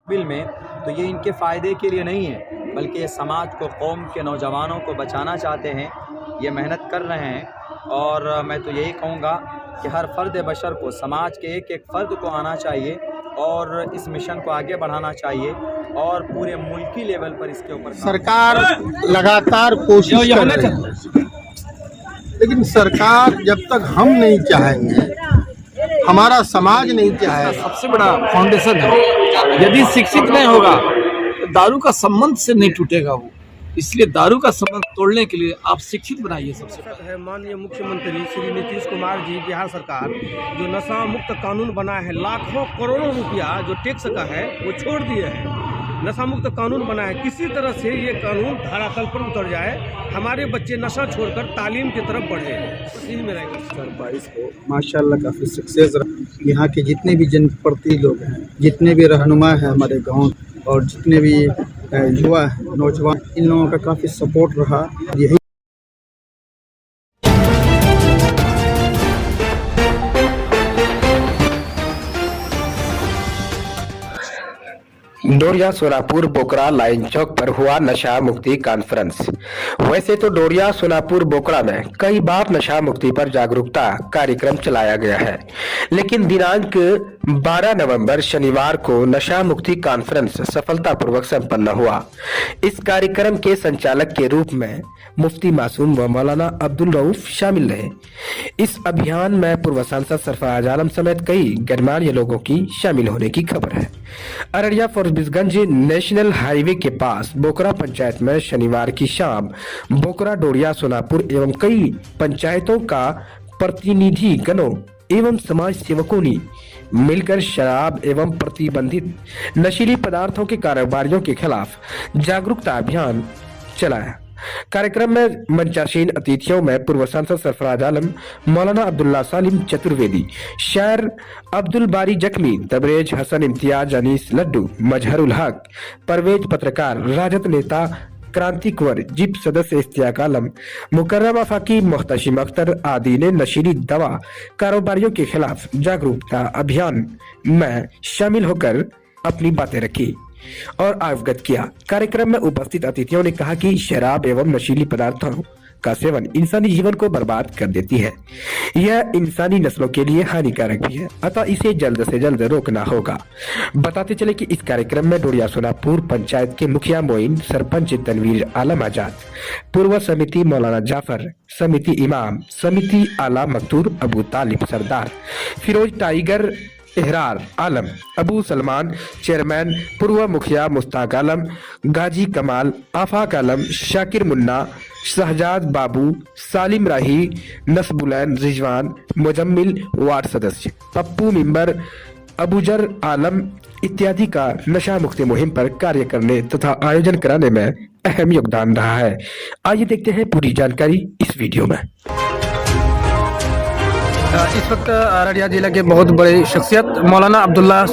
Bill में, तो ये इनके फ़ायदे के लिए नहीं है, बल्कि ये समाज को, कौम के नौजवानों को बचाना चाहते हैं। ये मेहनत कर रहे हैं और मैं तो यही कहूँगा कि हर फ़र्द बशर को, समाज के एक एक फ़र्द को आना चाहिए और इस मिशन को आगे बढ़ाना चाहिए और पूरे मुल्की लेवल पर इसके ऊपर सरकार लगातार कोशिश कर रही है, लेकिन सरकार जब तक हम नहीं चाहेंगे, हमारा समाज नहीं चाहेगा। सबसे बड़ा फाउंडेशन है। यदि शिक्षित नहीं होगा तो दारू का संबंध से नहीं टूटेगा वो। इसलिए दारू का संबंध तोड़ने के लिए आप शिक्षित बनाइए। सबसे है माननीय मुख्यमंत्री श्री नीतीश कुमार जी, बिहार सरकार जो नशा मुक्त कानून बनाया है, लाखों करोड़ों रुपया जो टैक्स का है वो छोड़ दिए हैं। नशा मुक्त कानून बना है, किसी तरह से ये कानून धरातल पर उतर जाए, हमारे बच्चे नशा छोड़कर तालीम की तरफ बढ़े। इसी में रहेगा 2022 को माशाल्लाह काफ़ी सक्सेस रहा। यहाँ के जितने भी जनप्रतिनिधि लोग हैं, जितने भी रहनुमा हैं हमारे गांव, और जितने भी युवा नौजवान, इन लोगों का काफ़ी सपोर्ट रहा। यही डोरिया सोनापुर बोकरा लाइन चौक पर हुआ नशा मुक्ति कॉन्फ्रेंस। वैसे तो डोरिया सोनापुर बोकरा में कई बार नशा मुक्ति पर जागरूकता कार्यक्रम चलाया गया है, लेकिन दिनांक 12 नवंबर शनिवार को नशा मुक्ति कॉन्फ्रेंस सफलतापूर्वक संपन्न हुआ। इस कार्यक्रम के संचालक के रूप में मुफ्ती मासूम व मौलाना अब्दुल रऊफ शामिल रहे। इस अभियान में पूर्व सांसद सरफराज आलम समेत कई गणमान्य लोगों की शामिल होने की खबर है। अररिया फॉरबिसगंज नेशनल हाईवे के पास बोकरा पंचायत में शनिवार की शाम बोकरा, डोरिया, सोनापुर एवं कई पंचायतों का प्रतिनिधि गणों एवं समाज सेवकों ने मिलकर शराब एवं प्रतिबंधित नशीली पदार्थों के कारोबारियों के खिलाफ जागरूकता अभियान चलाया। कार्यक्रम में मंचासीन अतिथियों में पूर्व सांसद सरफराज आलम, मौलाना अब्दुल्ला सालिम चतुर्वेदी, शायर अब्दुल बारी जख्मी, तबरेज हसन, इम्तियाज, अनीस लड्डू, मजहरुल हक, परवेज पत्रकार, राजद नेता क्रांति कुंवर, जिप सदस्य इश्तियाक आलम, मुकर्रमा फाकी, मोहतशिम अख्तर आदि ने नशीली दवा कारोबारियों के खिलाफ जागरूकता अभियान में शामिल होकर अपनी बातें रखी और अवगत किया। कार्यक्रम में उपस्थित अतिथियों ने कहा कि शराब एवं नशीली पदार्थों का सेवन इंसानी जीवन को बर्बाद कर देती है। यह इंसानी नस्लों के लिए हानिकारक भी है, अतः इसे जल्द से जल्द रोकना होगा। बताते चले कि इस कार्यक्रम में डोरिया सोनापुर पंचायत के मुखिया मोइन, सरपंच तनवीर आलम आजाद, पूर्व समिति मौलाना जाफर, समिति इमाम, समिति आला मकतूर अबू तालिब सरदार, फिरोज टाइगर, एहरार आलम, अबू सलमान, चेयरमैन, पूर्व मुखिया मुश्ताक आलम, गाजी कमाल, आफाक आलम, शाकिर मुन्ना, शहजाद बाबू, सालिम राही, नसबुलैन, रिजवान, मुजम्मिल, वार्ड सदस्य, पप्पू मिंबर, अबूजर आलम इत्यादि का नशा मुक्ति मुहिम पर कार्य करने तथा आयोजन कराने में अहम योगदान रहा है। आइए देखते हैं पूरी जानकारी इस वीडियो में। इस वक्त अररिया जिला के बहुत बड़े शख्सियत मौलाना अब्दुल्ला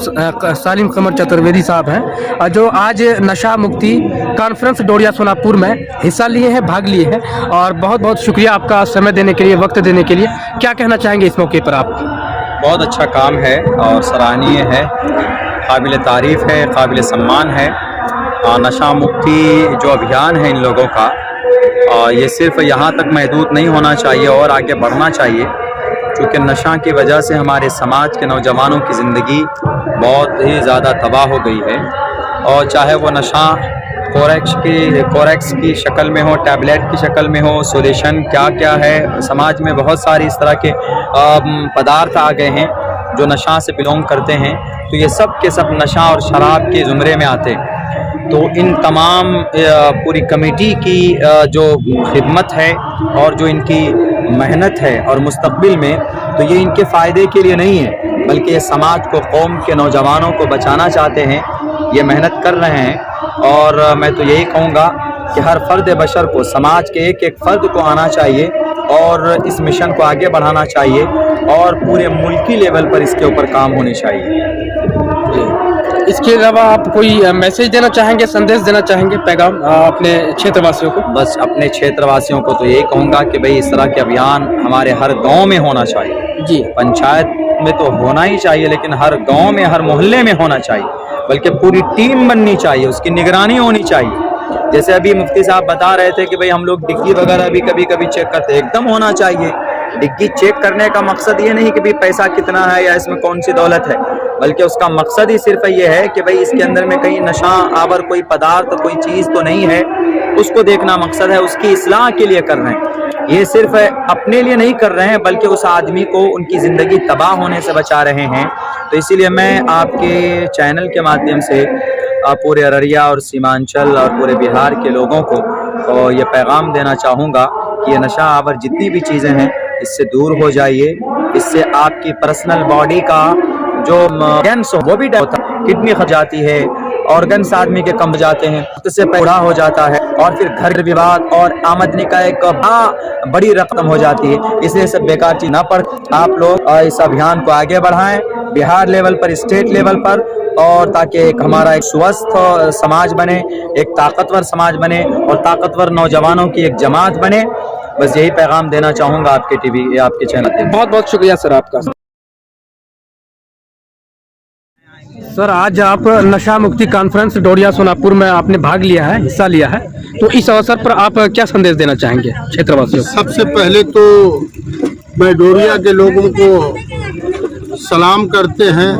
सालिम कमर चतुर्वेदी साहब हैं, जो आज नशा मुक्ति कॉन्फ्रेंस डोरिया सोनापुर में हिस्सा लिए हैं, भाग लिए हैं, और बहुत बहुत शुक्रिया आपका समय देने के लिए, वक्त देने के लिए। क्या कहना चाहेंगे इस मौके पर आप? बहुत अच्छा काम है और सराहनीय है, काबिल तारीफ़ है, काबिल सम्मान है। नशा मुक्ति जो अभियान है इन लोगों का, ये सिर्फ यहाँ तक महदूद नहीं होना चाहिए और आगे बढ़ना चाहिए, क्योंकि नशा की वजह से हमारे समाज के नौजवानों की ज़िंदगी बहुत ही ज़्यादा तबाह हो गई है। और चाहे वो नशा कोरेक्स की शक्ल में हो, टैबलेट की शक्ल में हो, सोल्यूशन क्या क्या है, समाज में बहुत सारी इस तरह के पदार्थ आ गए हैं जो नशा से बिलोंग करते हैं, तो ये सब के सब नशा और शराब के ज़ुमरे में आते हैं। तो इन तमाम पूरी कमेटी की जो खिदमत है और जो इनकी मेहनत है और मुस्तकबिल में, तो ये इनके फ़ायदे के लिए नहीं है, बल्कि ये समाज को, कौम के नौजवानों को बचाना चाहते हैं। ये मेहनत कर रहे हैं और मैं तो यही कहूँगा कि हर फ़र्द बशर को, समाज के एक एक फ़र्द को आना चाहिए और इस मिशन को आगे बढ़ाना चाहिए और पूरे मुल्की लेवल पर इसके ऊपर काम होने चाहिए। इसके अलावा आप कोई मैसेज देना चाहेंगे, संदेश देना चाहेंगे, पैगाम अपने क्षेत्रवासियों को? बस अपने क्षेत्रवासियों को तो यही कहूँगा कि भाई इस तरह के अभियान हमारे हर गांव में होना चाहिए। जी, पंचायत में तो होना ही चाहिए, लेकिन हर गांव में, हर मोहल्ले में होना चाहिए, बल्कि पूरी टीम बननी चाहिए, उसकी निगरानी होनी चाहिए। जैसे अभी मुफ्ती साहब बता रहे थे कि भाई हम लोग डिग्गी वगैरह भी कभी कभी चेक करते हैं, एकदम होना चाहिए। डिग्गी चेक करने का मकसद ये नहीं कि भाई पैसा कितना है या इसमें कौन सी दौलत है, बल्कि उसका मकसद ही सिर्फ ये है कि भाई इसके अंदर में कहीं नशा आवर कोई पदार्थ कोई चीज़ तो नहीं है, उसको देखना मकसद है। उसकी इस्लाह के लिए कर रहे हैं, ये सिर्फ अपने लिए नहीं कर रहे हैं बल्कि उस आदमी को उनकी ज़िंदगी तबाह होने से बचा रहे हैं। तो इसीलिए मैं आपके चैनल के माध्यम से पूरे अररिया और सीमांचल और पूरे बिहार के लोगों को ये पैगाम देना चाहूँगा कि ये नशा आवर जितनी भी चीज़ें हैं इससे दूर हो जाइए। इससे आपकी पर्सनल बॉडी का जो ऑर्गन्स वो भी होता है, किडनी खा जाती है, ऑर्गन्स आदमी के कम हो जाते हैं, उससे बूढ़ा हो जाता है और फिर घर विवाद और आमदनी का एक बड़ी रकम हो जाती है। इसलिए सब बेकार चीज ना पड़। आप लोग इस अभियान को आगे बढ़ाएं बिहार लेवल पर, स्टेट लेवल पर, और ताकि एक हमारा एक स्वस्थ समाज बने, एक ताकतवर समाज बने और ताकतवर नौजवानों की एक जमात बने। बस यही पैगाम देना चाहूँगा आपके टीवी या आपके चैनल पे। बहुत बहुत शुक्रिया सर आपका। सर आज आप नशा मुक्ति कॉन्फ्रेंस डोरिया सोनापुर में आपने भाग लिया है, हिस्सा लिया है, तो इस अवसर पर आप क्या संदेश देना चाहेंगे क्षेत्रवासियों को? सबसे पहले तो मैं डोरिया के लोगों को सलाम करते हैं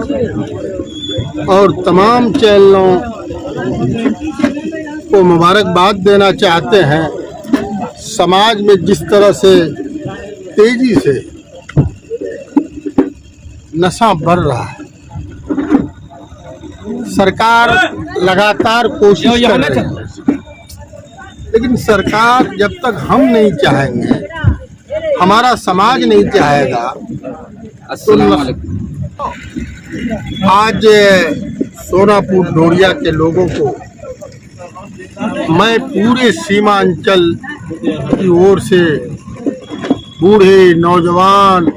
और तमाम चैनलों को मुबारकबाद देना चाहते हैं। समाज में जिस तरह से तेजी से नशा बढ़ रहा है, सरकार लगातार कोशिश कर रही है, लेकिन सरकार जब तक हम नहीं चाहेंगे, हमारा समाज नहीं चाहेगा, तो आज सोनापुर डोरिया के लोगों को मैं पूरे सीमांचल की ओर से बूढ़े नौजवान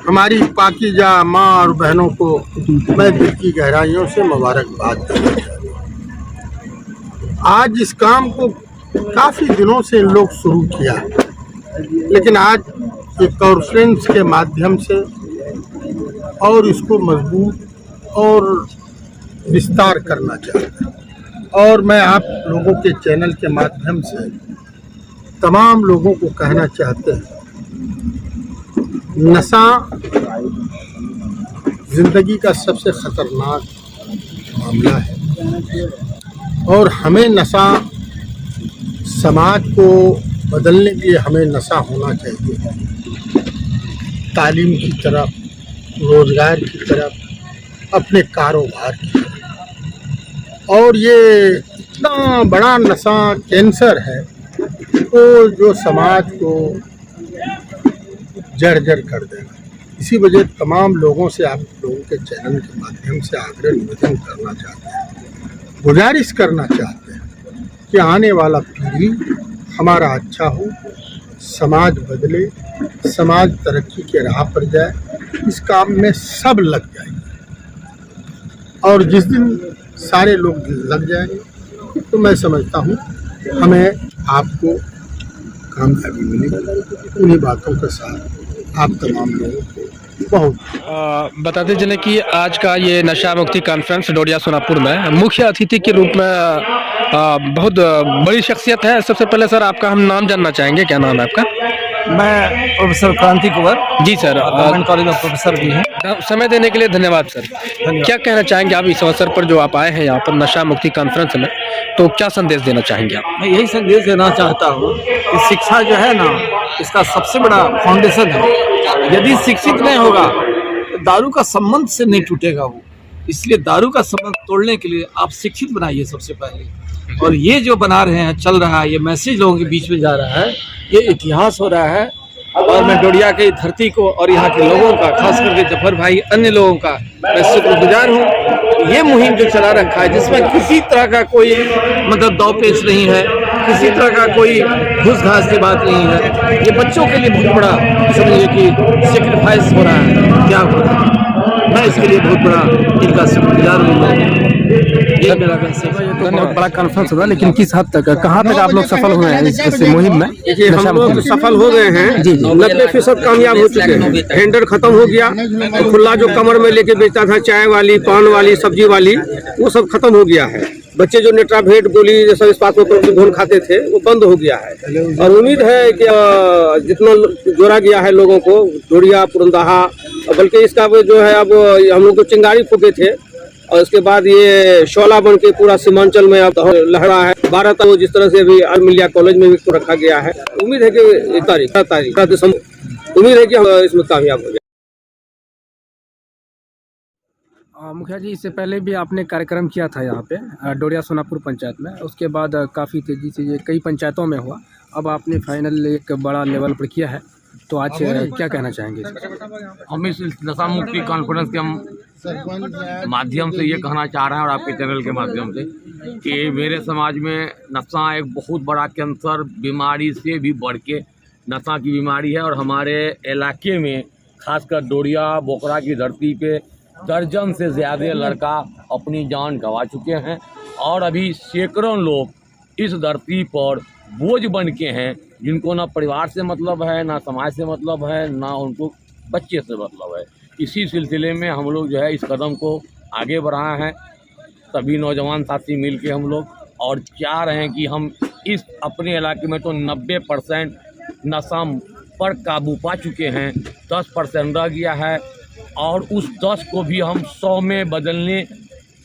हमारी पाकीज़ा माँ और बहनों को मैं दिल की गहराइयों से मुबारकबाद देना चाहता हूँ। आज इस काम को काफ़ी दिनों से इन लोग शुरू किया, लेकिन आज एक कॉन्फ्रेंस के माध्यम से और इसको मजबूत और विस्तार करना चाहते हैं। और मैं आप लोगों के चैनल के माध्यम से तमाम लोगों को कहना चाहते हैं, नशा जिंदगी का सबसे खतरनाक मामला है और हमें नशा, समाज को बदलने के लिए हमें नशा होना चाहिए। तालीम की तरफ, रोजगार की तरफ, अपने कारोबार की तरफ। और ये इतना बड़ा नशा कैंसर है तो जो समाज को जर्जर कर देगा। इसी वजह तमाम लोगों से, आप लोगों के चैनल के माध्यम से आग्रह निवेदन करना चाहते हैं, गुजारिश करना चाहते हैं कि आने वाला पीढ़ी हमारा अच्छा हो, समाज बदले, समाज तरक्की के राह पर जाए। इस काम में सब लग जाएंगे और जिस दिन सारे लोग लग जाएंगे तो मैं समझता हूँ हमें आपको कामयाबी मिलेगी। उन्हीं बातों के साथ आप तमाम लोगों को बहुत बताते चले कि आज का ये नशा मुक्ति कॉन्फ्रेंस डोरिया सोनापुर में मुख्य अतिथि के रूप में बहुत बड़ी शख्सियत है। सबसे पहले सर आपका हम नाम जानना चाहेंगे, क्या नाम है आपका? मैं प्रोफेसर क्रांति कुंवर, जी सर, गवर्नमेंट कॉलेज में प्रोफेसर भी हैं। समय देने के लिए धन्यवाद सर। क्या कहना चाहेंगे आप इस अवसर पर जो आप आए हैं यहाँ पर नशा मुक्ति कॉन्फ्रेंस में, तो क्या संदेश देना चाहेंगे आप? मैं यही संदेश देना चाहता हूँ कि शिक्षा जो है ना, इसका सबसे बड़ा फाउंडेशन है। यदि शिक्षित नहीं होगा तो दारू का संबंध से नहीं टूटेगा वो। इसलिए दारू का संबंध तोड़ने के लिए आप शिक्षित बनाइए सबसे पहले। और ये जो बना रहे हैं, चल रहा है, ये मैसेज लोगों के बीच में जा रहा है, ये इतिहास हो रहा है। और मैं डोरिया की धरती को और यहाँ के लोगों का, खास करके जफर भाई, अन्य लोगों का मैं शुक्रगुजार हूँ। ये मुहिम जो चला रखा है, जिसमें किसी तरह का कोई मतलब दाव पेच नहीं है, किसी तरह का कोई घूस घास की बात नहीं है। ये बच्चों के लिए बहुत बड़ा समझिए कि सेक्रीफाइस हो रहा है, त्याग हो रहा है। मैं इसके लिए बहुत बड़ा इनका शुक्रगुजार हूँ। ये तो बहुत बड़ा कॉन्फ्रेंस होगा, लेकिन किस हद तक, कहाँ तक आप लोग सफल हुए हैं इस मुहिम में? देखिए हम लोग सफल हो गए हैं, 90% कामयाब हो चुके हैं। टेंडर खत्म हो गया, खुला जो कमर में लेके बेचता था, चाय वाली, पान वाली, सब्जी वाली, वो सब खत्म हो गया है। बच्चे जो नेट्राभेट गोली जैसा इस बात को घोल खाते थे, वो बंद हो गया है। और उम्मीद है कि जितना जोड़ा गया है लोगों को, डोरिया पुरंदाहा, बल्कि इसका वो जो है अब हम लोग तो चिंगारी फूके थे, और इसके बाद ये शोला बन के पूरा सीमांचल में अब लहरा है। 12 तारीख जिस तरह से अभी मिलिया कॉलेज में भी इसको रखा गया है। उम्मीद है कि तारीख उम्मीद है कि हम इसमें कामयाब हो जाए। मुखिया जी, इससे पहले भी आपने कार्यक्रम किया था यहाँ पे डोरिया सोनापुर पंचायत में, उसके बाद काफ़ी तेज़ी से ये कई पंचायतों में हुआ, अब आपने फाइनल एक बड़ा लेवल पर किया है, तो आज क्या कहना चाहेंगे इस पर? हम इस नशा मुक्ति कॉन्फ्रेंस के हम माध्यम से ये कहना चाह रहे हैं, और आपके चैनल के माध्यम से, कि मेरे समाज में नशा एक बहुत बड़ा कैंसर बीमारी से भी बढ़ के नशा की बीमारी है। और हमारे इलाके में खासकर डोरिया बोकरा की धरती पे दर्जन से ज़्यादा लड़का अपनी जान गंवा चुके हैं, और अभी सैकड़ों लोग इस धरती पर बोझ बन के हैं, जिनको ना परिवार से मतलब है, ना समाज से मतलब है, ना उनको बच्चे से मतलब है। इसी सिलसिले में हम लोग जो है इस कदम को आगे बढ़ाए हैं, सभी नौजवान साथी मिल के हम लोग, और चाह रहे हैं कि हम इस अपने इलाके में तो 90% नशा पर काबू पा चुके हैं, 10% रह गया है, और उस 10 को भी हम 100 में बदलने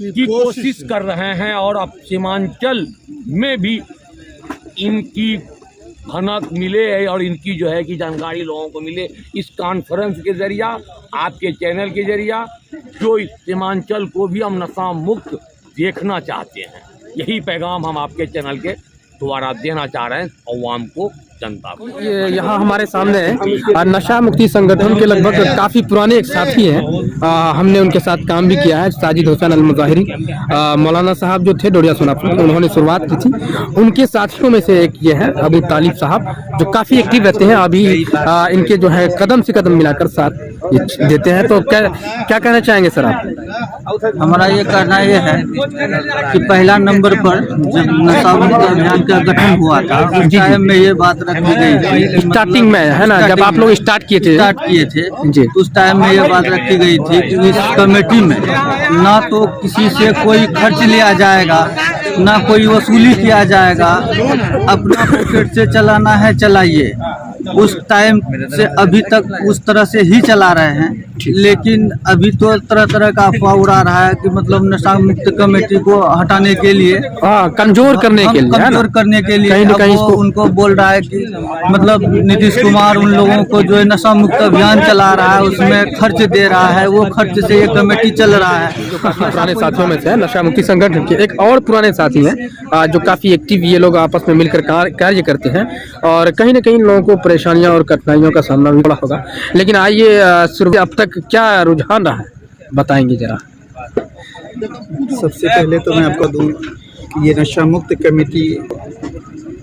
की कोशिश कर रहे हैं। और अब सीमांचल में भी इनकी भनक मिले और इनकी जो है कि जानकारी लोगों को मिले इस कॉन्फ्रेंस के जरिया, आपके चैनल के जरिया, जो इस सीमांचल को भी हम नशा मुक्त देखना चाहते हैं। यही पैगाम हम आपके चैनल के द्वारा देना चाह रहे हैं अवाम को, जनता को। यहाँ हमारे सामने नशा मुक्ति संगठन के लगभग काफ़ी पुराने एक साथी हैं, हमने उनके साथ काम भी किया है, साजिद हुसैन अल मुजाहिरी, मौलाना साहब जो थे डोरिया सोनापुर, उन्होंने शुरुआत की थी। उनके साथियों में से एक ये है अबू तालिब साहब, जो काफ़ी एक्टिव रहते हैं, अभी इनके जो है कदम से कदम मिलाकर साथ देते हैं। तो क्या कहना चाहेंगे सर आप? हमारा ये कहना ये है कि पहला नंबर पर जब नशा मुक्त अभियान का गठन हुआ था, उस टाइम में ये बात रखी गई थी, स्टार्टिंग में है ना, जब आप लोग स्टार्ट किए थे जी, उस टाइम में ये बात रखी गई थी कि इस कमेटी में ना तो किसी से कोई खर्च लिया जाएगा, ना कोई वसूली किया जाएगा, अपना पॉकेट से चलाना है चलाइए। उस टाइम से अभी तक उस तरह से ही चला रहे हैं, लेकिन अभी तो तरह तरह का अफवाह उड़ा रहा है कि मतलब नशा मुक्त कमेटी को हटाने के लिए, कमजोर करने के लिए, कहीं न कहीं उनको बोल रहा है कि मतलब नीतीश कुमार उन लोगों को जो है नशा मुक्त अभियान चला रहा है उसमें खर्च दे रहा है, वो खर्च से ये कमेटी चल रहा है। जो काफी पुराने साथियों में से है नशा मुक्ति संगठन के एक और पुराने साथी हैं, जो काफी एक्टिव ये लोग आपस में मिलकर कार्य करते हैं, और कहीं न कहीं लोगों को परेशानियां और कठिनाइयों का सामना भी पड़ा होगा। लेकिन आइए शुरू अब तक क्या रुझान रहा है, बताएंगे जरा। सबसे पहले तो मैं आपको दूं कि ये नशा मुक्त कमेटी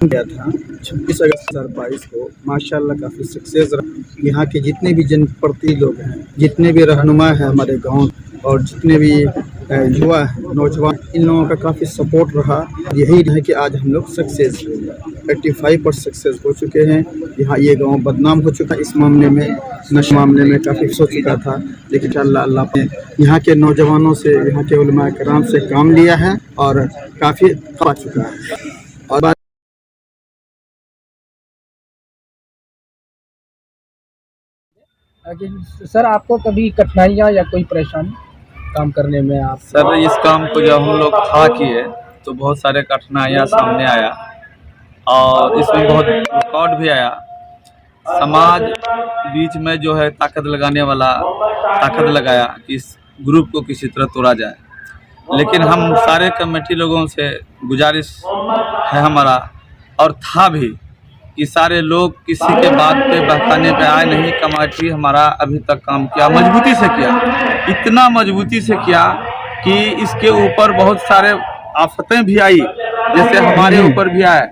गया था 26 अगस्त 2022 को, माशाल्लाह काफ़ी सक्सेस रहा। यहाँ के जितने भी जनप्रतिनिधि लोग हैं, जितने भी रहनुमा है हमारे गांव, और जितने भी युवा नौजवान, इन लोगों का काफ़ी सपोर्ट रहा। यही है कि आज हम लोग सक्सेस 85% सक्सेस हो चुके हैं। यहाँ ये गांव बदनाम हो चुका इस मामले में, नशे मामले में काफ़ी सोच चुका था, लेकिन अल्लाह ने यहाँ के नौजवानों से, यहाँ के उलमा कराम से काम लिया है और काफ़ी पा चुका है। और सर, आपको कभी कठिनाइयाँ या कोई परेशानी काम करने में? आप सर, इस काम को जब हम लोग था किए तो बहुत सारे कठिनाइयाँ सामने आया, और इसमें बहुत रिकॉर्ड भी आया। समाज बीच में जो है ताकत लगाने वाला ताकत लगाया कि इस ग्रुप को किसी तरह तोड़ा जाए, लेकिन हम सारे कमेटी लोगों से गुजारिश है हमारा, और था भी, कि सारे लोग किसी के बात पे बहकाने पे आए नहीं। कमेटी हमारा अभी तक काम किया, मजबूती से किया, इतना मजबूती से किया कि इसके ऊपर बहुत सारे आफतें भी आई, जैसे हमारे ऊपर भी आए,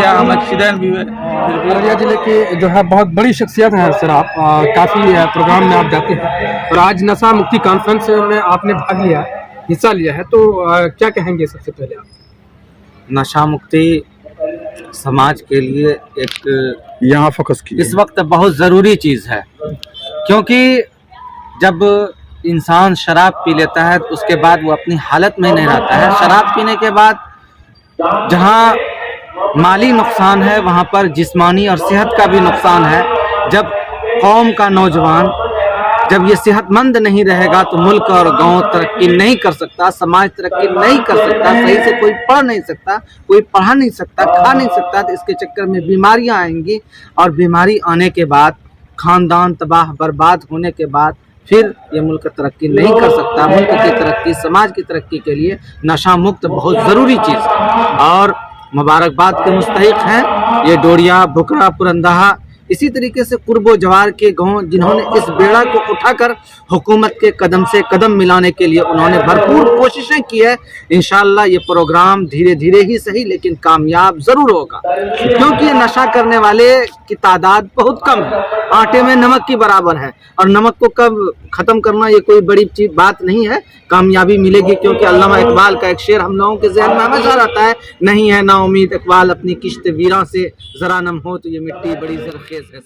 हम एक्सीडेंट भी हुए। देवरिया जिले के जो है बहुत बड़ी शख्सियत हैं सर आप, काफ़ी प्रोग्राम में आप जाते हैं, और आज नशा मुक्ति कॉन्फ्रेंस में आपने भाग लिया, हिस्सा लिया है, तो क्या कहेंगे सबसे पहले आप? नशा मुक्ति समाज के लिए एक यहाँ फोकस की इस वक्त बहुत ज़रूरी चीज़ है, क्योंकि जब इंसान शराब पी लेता है तो उसके बाद वो अपनी हालत में नहीं रहता है। शराब पीने के बाद जहाँ माली नुकसान है वहाँ पर जिस्मानी और सेहत का भी नुकसान है। जब कौम का नौजवान जब ये सेहतमंद नहीं रहेगा तो मुल्क और गांव तरक्की नहीं कर सकता, समाज तरक्की नहीं कर सकता, सही से कोई पढ़ नहीं सकता, कोई पढ़ा नहीं सकता, खा नहीं सकता। तो इसके चक्कर में बीमारियां आएंगी और बीमारी आने के बाद खानदान तबाह बर्बाद होने के बाद फिर ये मुल्क तरक्की नहीं कर सकता। मुल्क की तरक्की, समाज की तरक्की के लिए नशा मुक्त बहुत ज़रूरी चीज़ है और मुबारकबाद के मुस्तहिक हैं ये डोरिया, बुकरा, पुरंदहा, इसी तरीके से कुर्बो जवार के गांव जिन्होंने इस बेड़ा को उठाकर हुकूमत के कदम से कदम मिलाने के लिए उन्होंने भरपूर कोशिशें की है। इंशाअल्लाह ये प्रोग्राम धीरे धीरे ही सही लेकिन कामयाब ज़रूर होगा, क्योंकि नशा करने वाले की तादाद बहुत कम है, आटे में नमक की बराबर है और नमक को कब ख़त्म करना ये कोई बड़ी चीज बात नहीं है। कामयाबी मिलेगी, क्योंकि अल्लामा इकबाल का एक शेर हम लोगों के जहन में हमेशा रहता है, नहीं है ना उम्मीद इकबाल अपनी किश्त वीरां से, ज़रा नम हो तो ये मिट्टी बड़ी ज़रखेज़ है।